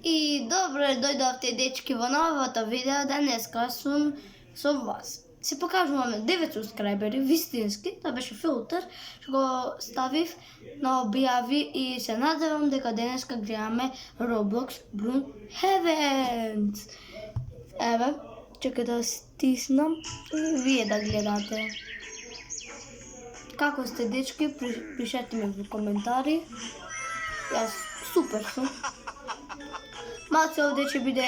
И добро дојдовте дечки во новото видео, денеска сум со вас. Се покажуваме 9 субскрайбери, вистински, тоа беше филтер, што го ставив на објави и се надевам дека денеска гледаме Roblox Broomhaven. Еве, чекај да стиснам и вие да гледате. Како сте дечки, пишете ми во коментари. Јас супер сум. Малце овде ќе биде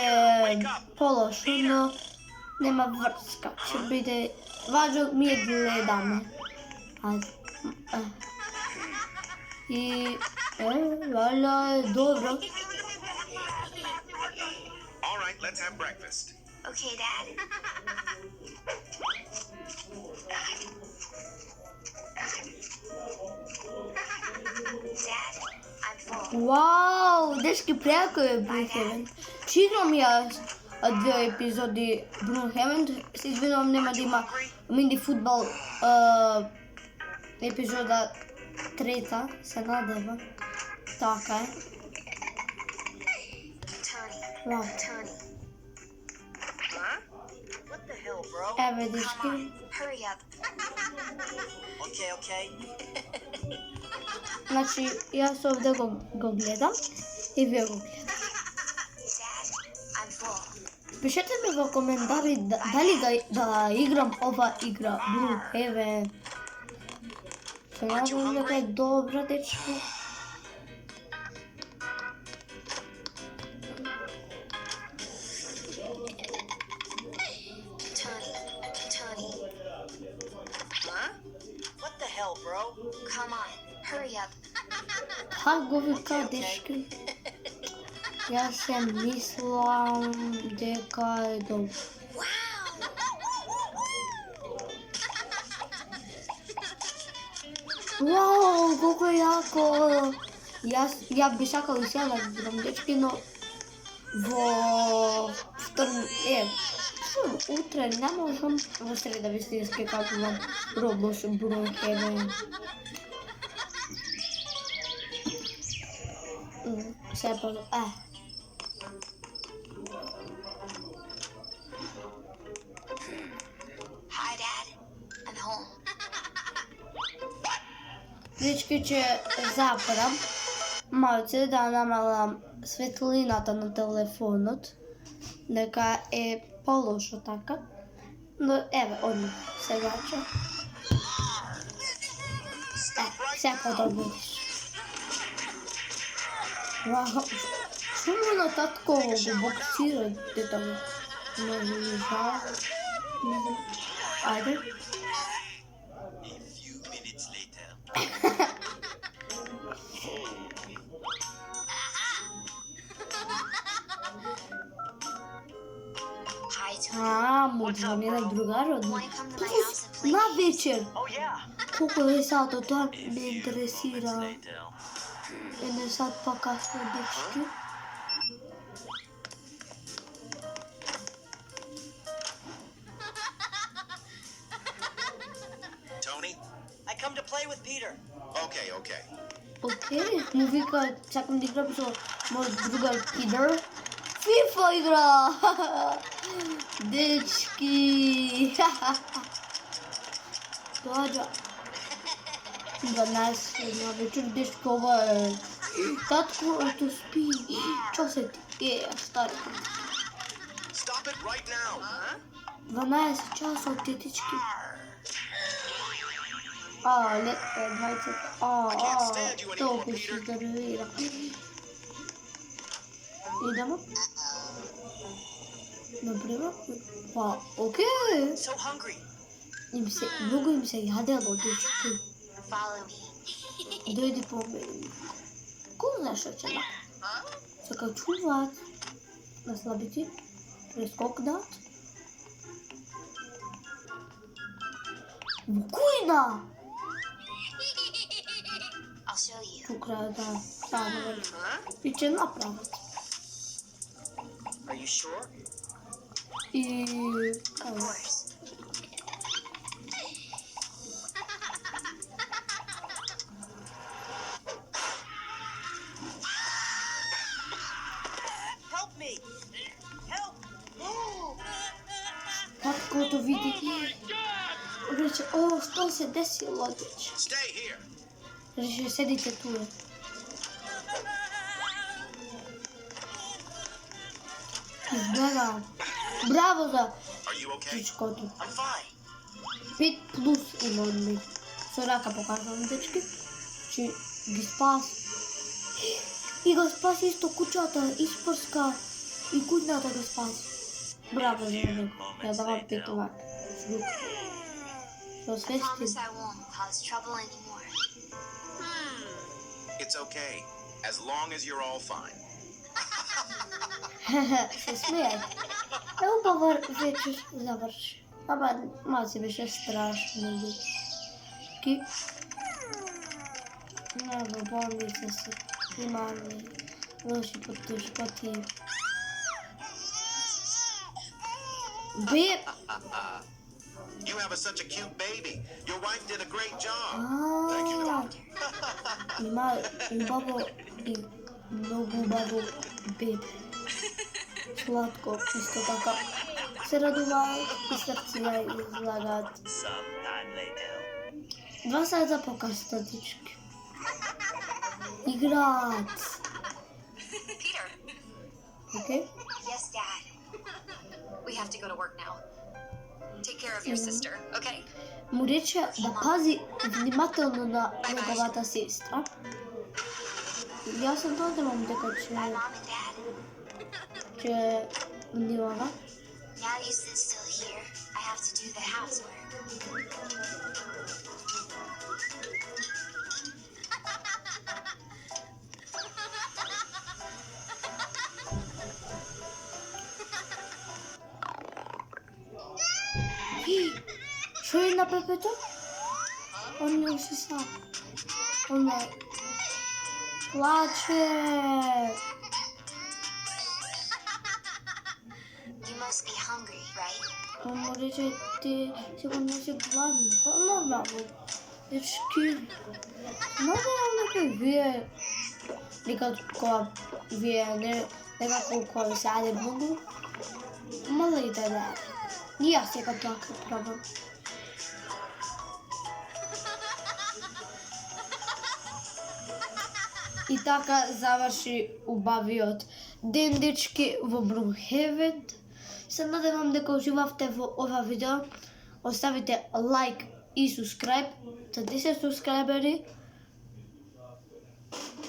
полошо, но нема врска. Ќе биде важно ми е гледаме. И валя е добро. All right, let's have breakfast. Okay, Dad. Dad, I'm full. Вау, дечки, преако е Broomhaven. Чиграм јас 2 епизоди Broomhaven. Се извинувам, нема да има мини фудбал епизода 3, се надева. Така е. Tony. Вау. Tony. Huh? What the hell, bro? Еве дечки. Come on, hurry up. Okay. Значи, јас овде го гледам и вие го гледате. Dad, I'm full. Пишете ми во коментари дали да играм ова игра Broomhaven. Се надевам дека е добра, дечки. Tony. Huh? What the hell, bro? Come on, hurry up. Как го вика, дечки? Јас се мислам дека е добро. Вау, колко е јако! Ја би сакал и сега да играм, дечки, но во утре не можам, во среда вистински како вам Roblox Broomhaven. Се позо, Hi, Dad. I'm home. Дечки, ќе запрам малце да намалам светлината на телефонот, дека е полошо така. Но еве, одма, сега ќе. Се подобро. Вау, шумо на татко го боксира дето го. Може ли жал? Ајде. A few minutes later. Hi, Tony. Му звони на другарот. Wanna come to my house and play? На вечер. Oh, yeah. Колко е сато, тоа ме интересира. Later. Еден сат по-касно, дечки. Tony? I come to play with Peter. Okay. Окей, му вика, чакам да играм со мојот другар Питер. FIFA игра! Дечки! Доаѓа. 12 на вечер, дечки, ова е... Татко, ето спи. Чо се ти? Стари. Stop it right now. 12 часот, детички. Лет 20. Толку си здравира. Идемо. Например. Окей. So hungry. Многу им се јадело, дечки. Follow me. Дојди по мене. Ко знаеш што ќе направи? Се качуваат на слабите, прескокнат. Во кујна! I'll show you. Тука да станува Huh? и ќе направат. Are you sure? И... Of course. me. Help! Таткото види. Рече, о, што се десило, дече? Stay here. Рече, седите туе. Изгледа. Браво за Are you okay? дечкото. I'm fine. 5 плюс има од мен. Со рака покажувам, дечки, че ги спаси. И го спаси исто кучата, испрска и кујната го спаси. Браво за него. Ја давам 5 овака. Со I свести. promise I won't cause trouble anymore. It's okay. As long as you're all fine. Се смејај. Е убава вечер заврши. Ама малце беше страшно. Дечки. Не, во болница се имаме лоши потушпати. Бе... You have such a cute baby. Your wife did a great job. Thank you, Ааа, doctor. има убаво и многу убаво бебе. Сладко, исто така. Се радуваат и срција излагаат. Sometime later. 2 сата покасно, дечки. Играат. Peter. Окей? Yes, Dad. We have to go to work now. Take care of your sister, okay? Му рече да пази внимателно на неговата сестра. Јас се додевам дека Bye, Mom and Dad. ќе внимава. Now you sit still here. I have to do the housework. Што е на Пепето? Он не се сам. Он не плаче. You must be hungry, right? Он му рече, ти сигурно си гладна. Па нормално. Дечки, нормално дека вие некако вие некако кој се аде многу. Мало и да. И јас сега така пробам. И така заврши убавиот ден, дечки, во Brookhaven. Се надевам дека уживавте во ова видео. Оставите лайк и subscribe за 10 субскрајбери.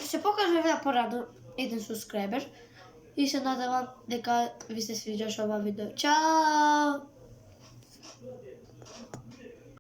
Се покажа порадо еден субскрајбер. И се надевам дека ви се свиѓаше ова видео. Чао!